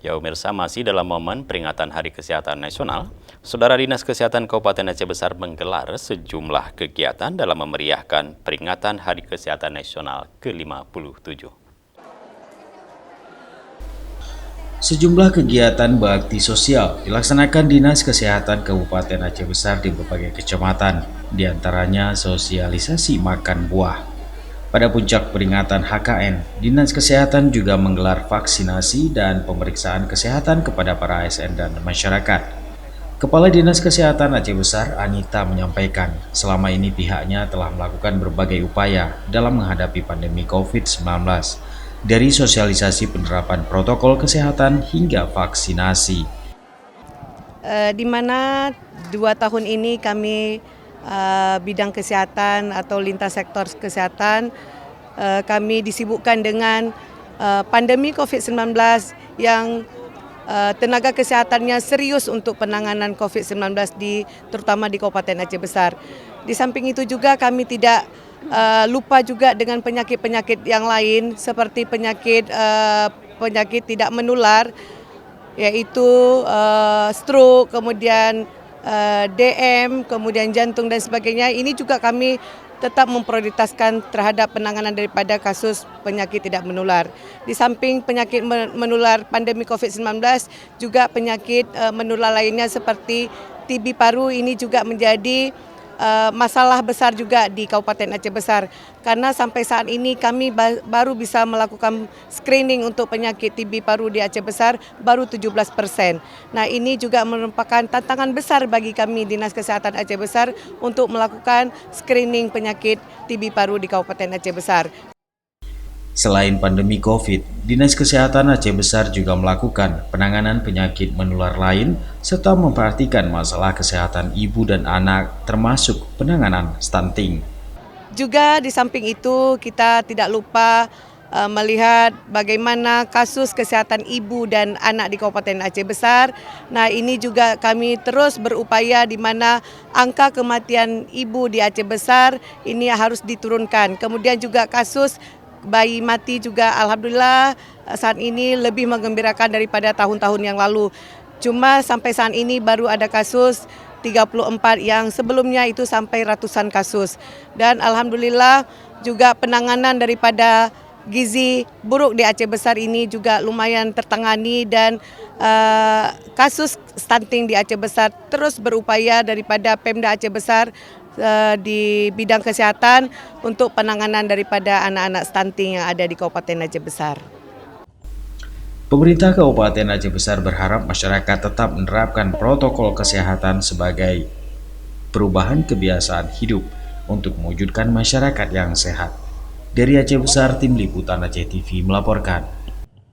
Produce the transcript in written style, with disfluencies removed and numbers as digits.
Ya pemirsa, masih dalam momen peringatan Hari Kesehatan Nasional, Saudara Dinas Kesehatan Kabupaten Aceh Besar menggelar sejumlah kegiatan dalam memeriahkan peringatan Hari Kesehatan Nasional ke-57. Sejumlah kegiatan bakti sosial dilaksanakan Dinas Kesehatan Kabupaten Aceh Besar di berbagai kecamatan, diantaranya sosialisasi makan buah. Pada puncak peringatan HKN, Dinas Kesehatan juga menggelar vaksinasi dan pemeriksaan kesehatan kepada para ASN dan masyarakat. Kepala Dinas Kesehatan Aceh Besar, Anita, menyampaikan selama ini pihaknya telah melakukan berbagai upaya dalam menghadapi pandemi COVID-19, dari sosialisasi penerapan protokol kesehatan hingga vaksinasi. Di mana 2 tahun ini kami bidang kesehatan atau lintas sektor kesehatan kami disibukkan dengan pandemi COVID-19 yang tenaga kesehatannya serius untuk penanganan COVID-19 terutama di Kabupaten Aceh Besar. Di samping itu juga kami tidak lupa juga dengan penyakit-penyakit yang lain seperti penyakit tidak menular, yaitu stroke, kemudian DM, kemudian jantung dan sebagainya. Ini juga kami tetap memprioritaskan terhadap penanganan daripada kasus penyakit tidak menular. Di samping penyakit menular pandemi COVID-19, juga penyakit menular lainnya seperti TB paru ini juga menjadi masalah besar juga di Kabupaten Aceh Besar, karena sampai saat ini kami baru bisa melakukan screening untuk penyakit TB paru di Aceh Besar baru 17%. Nah, ini juga merupakan tantangan besar bagi kami Dinas Kesehatan Aceh Besar untuk melakukan screening penyakit TB paru di Kabupaten Aceh Besar. Selain pandemi COVID, Dinas Kesehatan Aceh Besar juga melakukan penanganan penyakit menular lain serta memperhatikan masalah kesehatan ibu dan anak termasuk penanganan stunting. Juga di samping itu kita tidak lupa melihat bagaimana kasus kesehatan ibu dan anak di Kabupaten Aceh Besar. Nah, ini juga kami terus berupaya di mana angka kematian ibu di Aceh Besar ini harus diturunkan. Kemudian juga kasus bayi mati juga alhamdulillah saat ini lebih menggembirakan daripada tahun-tahun yang lalu. Cuma sampai saat ini baru ada kasus 34 yang sebelumnya itu sampai ratusan kasus. Dan alhamdulillah juga penanganan daripada gizi buruk di Aceh Besar ini juga lumayan tertangani, dan kasus stunting di Aceh Besar terus berupaya daripada Pemda Aceh Besar di bidang kesehatan untuk penanganan daripada anak-anak stunting yang ada di Kabupaten Aceh Besar. Pemerintah Kabupaten Aceh Besar berharap masyarakat tetap menerapkan protokol kesehatan sebagai perubahan kebiasaan hidup untuk mewujudkan masyarakat yang sehat. Dari Aceh Besar, Tim Liputan Aceh TV melaporkan.